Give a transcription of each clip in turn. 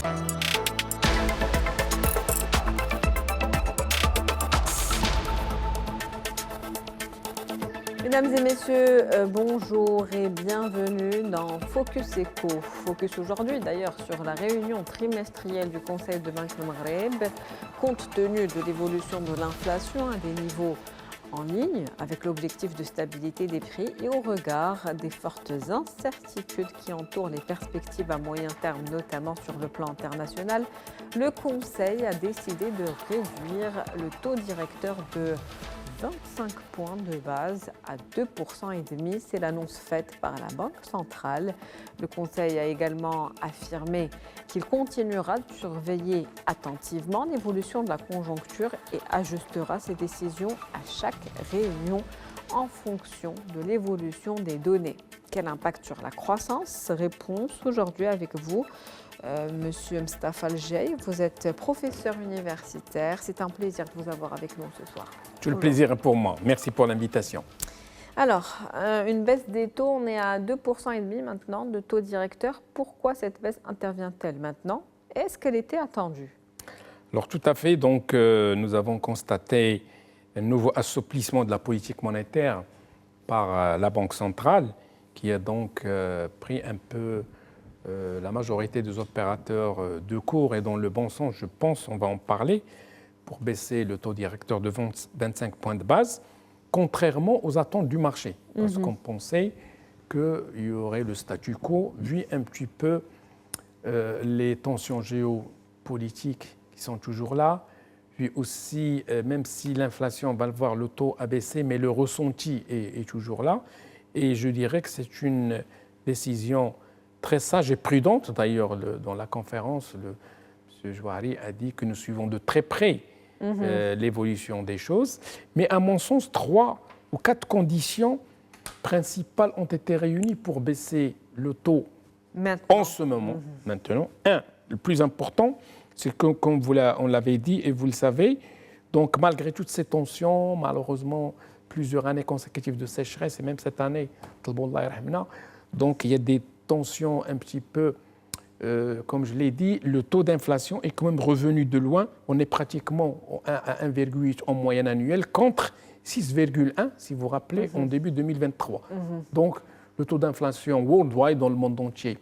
Mesdames et messieurs, bonjour et bienvenue dans Focus Eco. Focus aujourd'hui d'ailleurs sur la réunion trimestrielle du Conseil de Banque Maghreb, compte tenu de l'évolution de l'inflation à des niveaux en ligne avec l'objectif de stabilité des prix et au regard des fortes incertitudes qui entourent les perspectives à moyen terme, notamment sur le plan international, le Conseil a décidé de réduire le taux directeur de 25 points de base à 2,5%. C'est l'annonce faite par la Banque centrale. Le Conseil a également affirmé qu'il continuera de surveiller attentivement l'évolution de la conjoncture et ajustera ses décisions à chaque réunion en fonction de l'évolution des données. Quel impact sur la croissance? Réponse aujourd'hui avec vous. Monsieur Mstafa Al-Jay, vous êtes professeur universitaire. C'est un plaisir de vous avoir avec nous ce soir. Tout le plaisir est pour moi. Merci pour l'invitation. Alors, une baisse des taux, on est à 2,5% maintenant de taux directeur. Pourquoi cette baisse intervient-elle maintenant? Est-ce qu'elle était attendue? Alors tout à fait. Donc nous avons constaté un nouveau assouplissement de la politique monétaire par la Banque centrale qui a donc pris un peu la majorité des opérateurs de cours et dans le bon sens, je pense, on va en parler, pour baisser le taux directeur de 25 points de base, contrairement aux attentes du marché. Parce qu'on pensait qu'il y aurait le statu quo, vu un petit peu les tensions géopolitiques qui sont toujours là, puis aussi, même si l'inflation va le voir, le taux a baissé, mais le ressenti est toujours là. Et je dirais que c'est une décision très sage et prudente. D'ailleurs, dans la conférence, M. Jouari a dit que nous suivons de très près l'évolution des choses. Mais à mon sens, 3 ou 4 conditions principales ont été réunies pour baisser le taux en ce moment. Maintenant, le plus important, c'est que, comme on l'avait dit et vous le savez, donc malgré toutes ces tensions, malheureusement, plusieurs années consécutives de sécheresse, et même cette année, donc il y a des tensions un petit peu, comme je l'ai dit, le taux d'inflation est quand même revenu de loin. On est pratiquement à 1,8 en moyenne annuelle contre 6,1, si vous vous rappelez, en début 2023. Donc le taux d'inflation worldwide, dans le monde entier,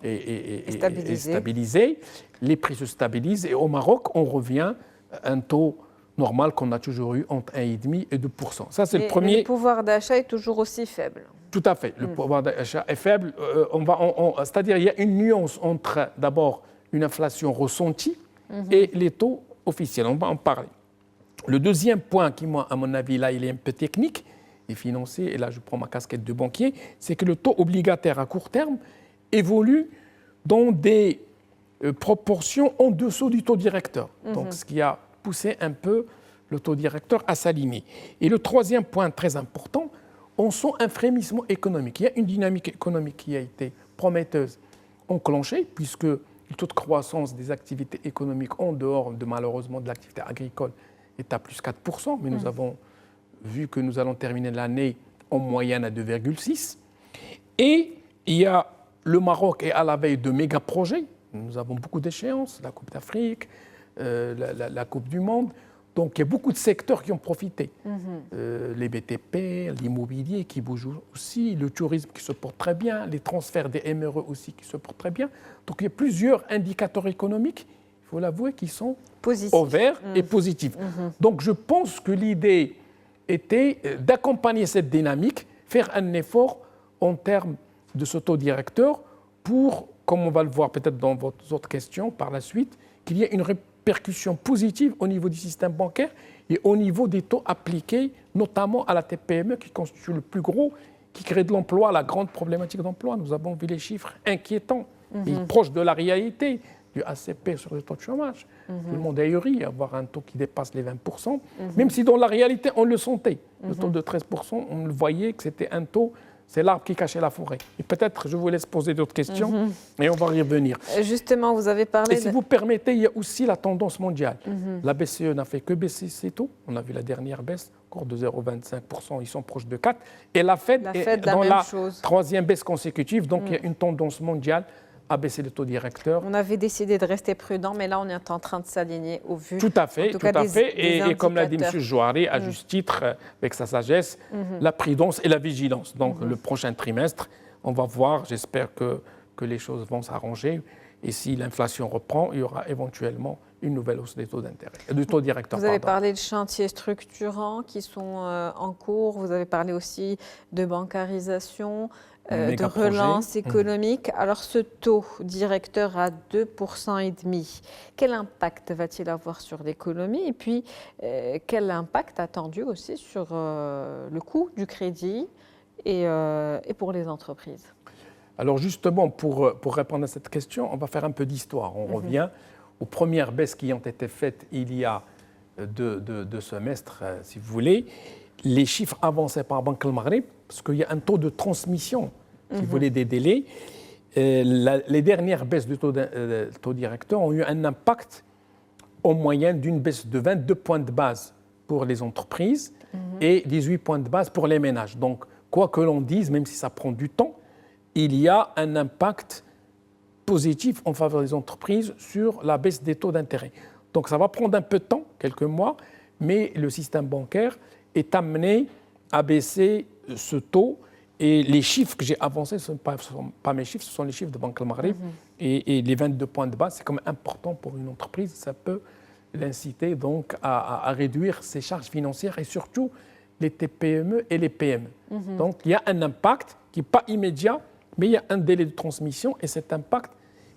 est stabilisé. Les prix se stabilisent et au Maroc, on revient à un taux normal qu'on a toujours eu entre 1,5 et 2%. Ça, c'est le premier. Le pouvoir d'achat est toujours aussi faible. Tout à fait. Le pouvoir d'achat est faible. C'est-à-dire qu'il y a une nuance entre, d'abord, une inflation ressentie et les taux officiels. On va en parler. Le deuxième point qui, moi, à mon avis, là, il est un peu technique et financier, et là, je prends ma casquette de banquier, c'est que le taux obligataire à court terme évolue dans des proportions en dessous du taux directeur. Donc, ce qui a poussé un peu le taux directeur à s'aligner. Et le troisième point très important, on sent un frémissement économique. Il y a une dynamique économique qui a été prometteuse enclenchée, puisque le taux de croissance des activités économiques en dehors de, malheureusement, de l'activité agricole est à plus 4%, mais nous avons vu que nous allons terminer l'année en moyenne à 2,6%. Et il y a le Maroc est à la veille de méga projets. Nous avons beaucoup d'échéances, la Coupe d'Afrique, la Coupe du Monde. Donc, il y a beaucoup de secteurs qui ont profité. Les BTP, l'immobilier qui bouge aussi, le tourisme qui se porte très bien, les transferts des MRE aussi qui se portent très bien. Donc, il y a plusieurs indicateurs économiques, il faut l'avouer, qui sont au vert et positifs. Donc, je pense que l'idée était d'accompagner cette dynamique, faire un effort en termes de ce taux directeur pour, comme on va le voir peut-être dans votre autre question par la suite, qu'il y ait une répercussion positive au niveau du système bancaire et au niveau des taux appliqués, notamment à la TPME qui constitue le plus gros, qui crée de l'emploi, la grande problématique d'emploi. Nous avons vu les chiffres inquiétants et proches de la réalité du ACP sur le taux de chômage. Tout le monde est ahuri à avoir un taux qui dépasse les 20%, même si dans la réalité, on le sentait. Le taux de 13%, on le voyait que c'était un taux. C'est l'arbre qui cachait la forêt. Et peut-être, je vous laisse poser d'autres questions et on va y revenir. Justement, vous avez parlé... Et si vous permettez, il y a aussi la tendance mondiale. La BCE n'a fait que baisser ses taux. On a vu la dernière baisse, encore de 0,25%, ils sont proches de 4%. Et la Fed est dans la troisième baisse consécutive. Donc, il y a une tendance mondiale abaisser le taux directeur. On avait décidé de rester prudent, mais là, on est en train de s'aligner au vu. Tout à fait, Et comme l'a dit M. Jouari, à Mhm. juste titre, avec sa sagesse, la prudence et la vigilance. Donc, le prochain trimestre, on va voir, j'espère que les choses vont s'arranger. Et si l'inflation reprend, il y aura éventuellement une nouvelle hausse des taux d'intérêt, du taux directeur. Vous avez parlé de chantiers structurants qui sont en cours. Vous avez parlé aussi de bancarisation, de relance économique. Alors, ce taux directeur à 2,5%, quel impact va-t-il avoir sur l'économie? Et puis, quel impact attendu aussi sur le coût du crédit et pour les entreprises? Alors justement, pour répondre à cette question, on va faire un peu d'histoire. On revient aux premières baisses qui ont été faites il y a deux semestres, si vous voulez. Les chiffres avancés par Banque al Maghreb, parce qu'il y a un taux de transmission, si vous voulez, des délais. Les dernières baisses du taux directeur ont eu un impact en moyenne d'une baisse de 22 points de base pour les entreprises et 18 points de base pour les ménages. Donc, quoi que l'on dise, même si ça prend du temps, il y a un impact positif en faveur des entreprises sur la baisse des taux d'intérêt. Donc ça va prendre un peu de temps, quelques mois, mais le système bancaire est amené à baisser ce taux. Et les chiffres que j'ai avancés, ce ne sont pas mes chiffres, ce sont les chiffres de Banque al Maghreb. Et les 22 points de base, c'est quand même important pour une entreprise. Ça peut l'inciter donc à réduire ses charges financières et surtout les TPME et les PME. Donc il y a un impact qui n'est pas immédiat, mais il y a un délai de transmission et cet impact,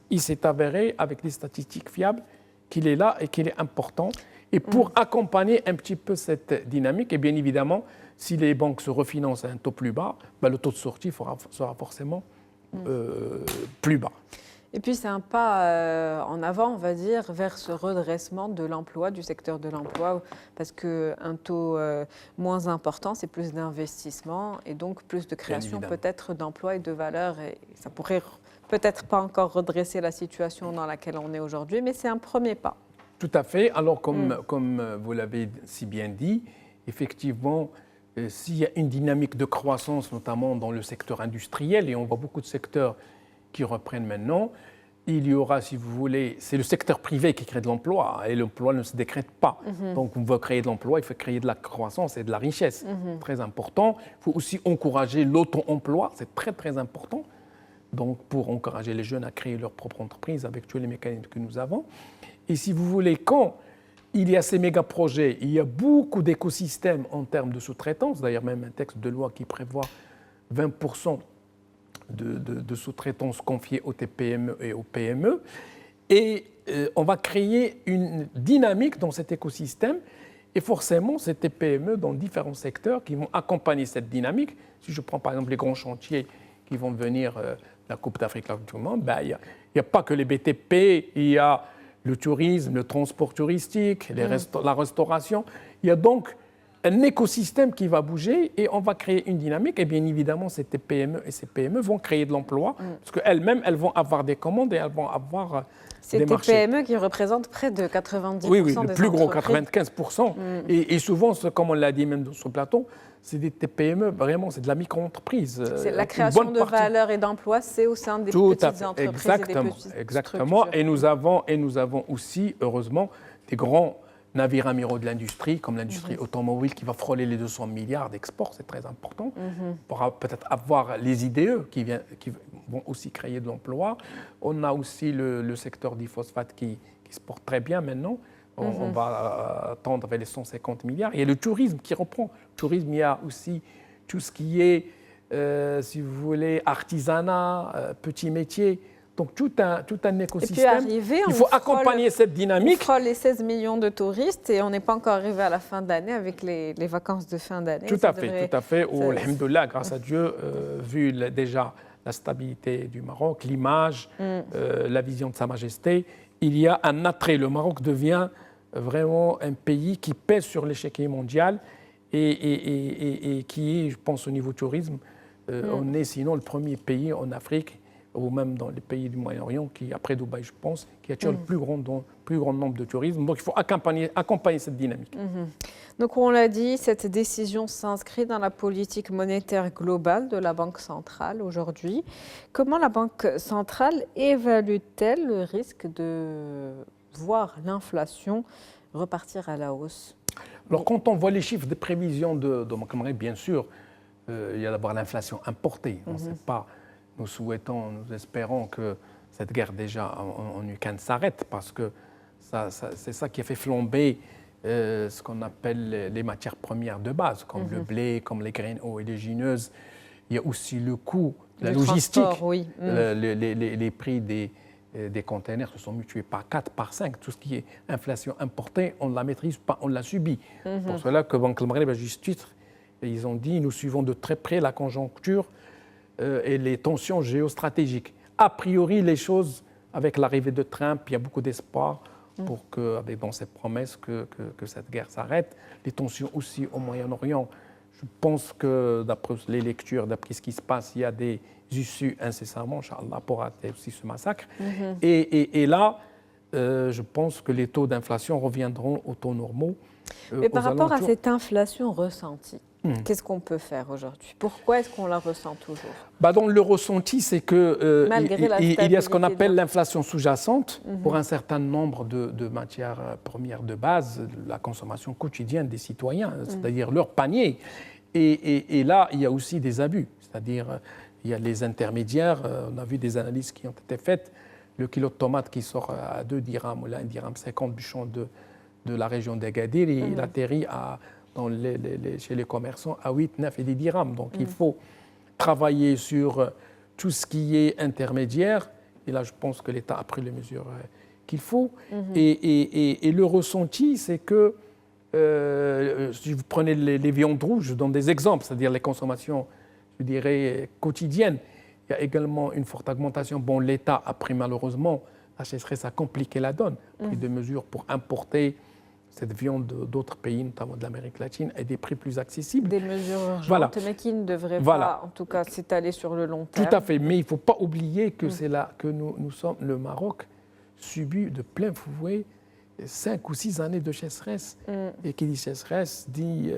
il s'est avéré avec des statistiques fiables qu'il est là et qu'il est important. Et pour accompagner un petit peu cette dynamique, et bien évidemment, si les banques se refinancent à un taux plus bas, le taux de sortie sera forcément plus bas. Et puis c'est un pas en avant, on va dire, vers ce redressement de l'emploi, du secteur de l'emploi, parce qu'un taux moins important, c'est plus d'investissement et donc plus de création peut-être d'emplois et de valeur. Et ça pourrait peut-être pas encore redresser la situation dans laquelle on est aujourd'hui, mais c'est un premier pas. Tout à fait. Alors comme vous l'avez si bien dit, effectivement, s'il y a une dynamique de croissance, notamment dans le secteur industriel, et on voit beaucoup de secteurs qui reprennent maintenant, il y aura, si vous voulez, c'est le secteur privé qui crée de l'emploi et l'emploi ne se décrète pas. Donc, on veut créer de l'emploi, il faut créer de la croissance et de la richesse. Très important. Il faut aussi encourager l'auto-emploi, c'est très, très important. Donc, pour encourager les jeunes à créer leur propre entreprise avec tous les mécanismes que nous avons. Et si vous voulez, quand il y a ces méga-projets, il y a beaucoup d'écosystèmes en termes de sous-traitance, d'ailleurs même un texte de loi qui prévoit 20% de sous-traitance confiée aux TPME et aux PME. Et on va créer une dynamique dans cet écosystème. Et forcément, ces TPME dans différents secteurs qui vont accompagner cette dynamique. Si je prends par exemple les grands chantiers qui vont venir, la Coupe d'Afrique, il n'y a pas que les BTP, il y a le tourisme, le transport touristique, la restauration. Il y a donc un écosystème qui va bouger et on va créer une dynamique. Et bien évidemment, ces TPME et ces PME vont créer de l'emploi parce qu'elles-mêmes, elles vont avoir des commandes et elles vont avoir des marchés. Ces TPME qui représentent près de 90% des oui, entreprises. le plus gros, 95%. Et souvent, comme on l'a dit même sur le plateau, c'est des TPME, vraiment, c'est de la micro-entreprise. C'est la création de valeur et d'emploi, c'est au sein des petites entreprises exactement, et des petites exactement. structures. Et nous avons aussi, heureusement, des grands navires amiraux de l'industrie, comme l'industrie automobile qui va frôler les 200 milliards d'exports, c'est très important. On pourra peut-être avoir les IDE qui vont aussi créer de l'emploi. On a aussi le secteur du phosphate qui se porte très bien maintenant. On va tendre vers les 150 milliards. Il y a le tourisme qui reprend. Le tourisme, il y a aussi tout ce qui est, si vous voulez, artisanat, petits métiers. Donc tout un écosystème. Il faut accompagner cette dynamique. On frôle les 16 millions de touristes et on n'est pas encore arrivé à la fin d'année avec les vacances de fin d'année. Tout à fait. Alhamdoulilah, grâce à Dieu, vu déjà la stabilité du Maroc, l'image, la vision de Sa Majesté, il y a un attrait. Le Maroc devient vraiment un pays qui pèse sur l'échiquier mondial et qui est, je pense, au niveau tourisme, on est sinon le premier pays en Afrique ou même dans les pays du Moyen-Orient, qui, après Dubaï, je pense, qui attirent le plus grand nombre de tourisme. Donc il faut accompagner cette dynamique. Donc on l'a dit, cette décision s'inscrit dans la politique monétaire globale de la Banque centrale aujourd'hui. Comment la Banque centrale évalue-t-elle le risque de voir l'inflation repartir à la hausse? Alors quand on voit les chiffres de prévision de Montgomery, bien sûr, il y a d'abord l'inflation importée. On ne sait pas, nous souhaitons, nous espérons que cette guerre déjà en Ukraine s'arrête, parce que c'est ça qui a fait flamber ce qu'on appelle les matières premières de base, comme le blé, comme les graines oléagineuses. Il y a aussi le coût, la logistique, oui. Les prix des containers se sont multipliés par 4, par 5. Tout ce qui est inflation importée, on ne la maîtrise pas, on la subit. C'est pour cela que Banque Maghreb, à juste titre, ils ont dit nous suivons de très près la conjoncture et les tensions géostratégiques. A priori, les choses, avec l'arrivée de Trump, il y a beaucoup d'espoir pour que, avec dans ses promesses, que cette guerre s'arrête. Les tensions aussi au Moyen-Orient. Je pense que, d'après les lectures, d'après ce qui se passe, il y a des issues incessamment, Inch'Allah, pour arrêter aussi ce massacre. Et là, je pense que les taux d'inflation reviendront aux taux normaux. Mais par rapport à cette inflation ressentie, qu'est-ce qu'on peut faire aujourd'hui? Pourquoi est-ce qu'on la ressent toujours? Donc, le ressenti, c'est que il y a ce qu'on appelle l'inflation sous-jacente pour un certain nombre de matières premières de base, la consommation quotidienne des citoyens, c'est-à-dire leur panier. Et là, il y a aussi des abus, c'est-à-dire il y a les intermédiaires. On a vu des analyses qui ont été faites. Le kilo de tomate qui sort à 2 dirhams, ou là 1 dirham 50 bûchons de la région d'Agadir, il atterrit chez les commerçants à 8, 9 et 10 dirhams. Donc il faut travailler sur tout ce qui est intermédiaire. Et là, je pense que l'État a pris les mesures qu'il faut. Et le ressenti, c'est que si vous prenez les viandes rouges, je donne des exemples, c'est-à-dire les consommations, je dirais, quotidiennes. Il y a également une forte augmentation. Bon, l'État a pris malheureusement, la sécheresse a compliqué la donne, a pris des mesures pour importer cette viande d'autres pays, notamment de l'Amérique latine, à des prix plus accessibles. Des mesures urgentes, mais qui ne devraient pas, en tout cas, s'étaler sur le long terme. Tout à fait, mais il ne faut pas oublier que c'est là que nous sommes, le Maroc subit de plein fouet 5 ou 6 années de sécheresse. Et qui dit sécheresse dit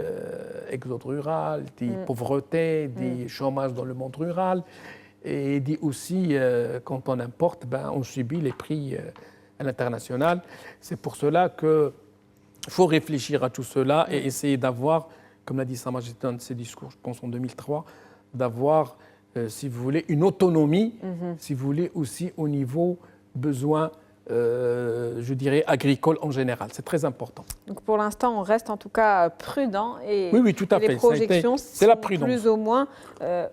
exode rural, dit pauvreté, dit chômage dans le monde rural, et dit aussi, quand on importe, on subit les prix à l'international. C'est pour cela que il faut réfléchir à tout cela et essayer d'avoir, comme l'a dit Sa Majesté dans ses discours, je pense en 2003, d'avoir, si vous voulez, une autonomie, si vous voulez, aussi au niveau besoin, je dirais, agricole en général. C'est très important. Donc pour l'instant, on reste en tout cas prudent et oui, tout à fait. Les projections c'est la sont prudence. Plus ou moins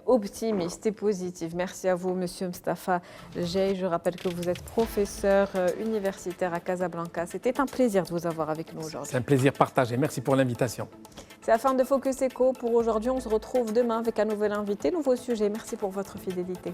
optimistes et positives. Merci à vous, Monsieur Mustapha Jey. Je rappelle que vous êtes professeur universitaire à Casablanca. C'était un plaisir de vous avoir avec nous aujourd'hui. C'est un plaisir partagé. Merci pour l'invitation. C'est la fin de Focus Eco pour aujourd'hui. On se retrouve demain avec un nouvel invité, nouveau sujet. Merci pour votre fidélité.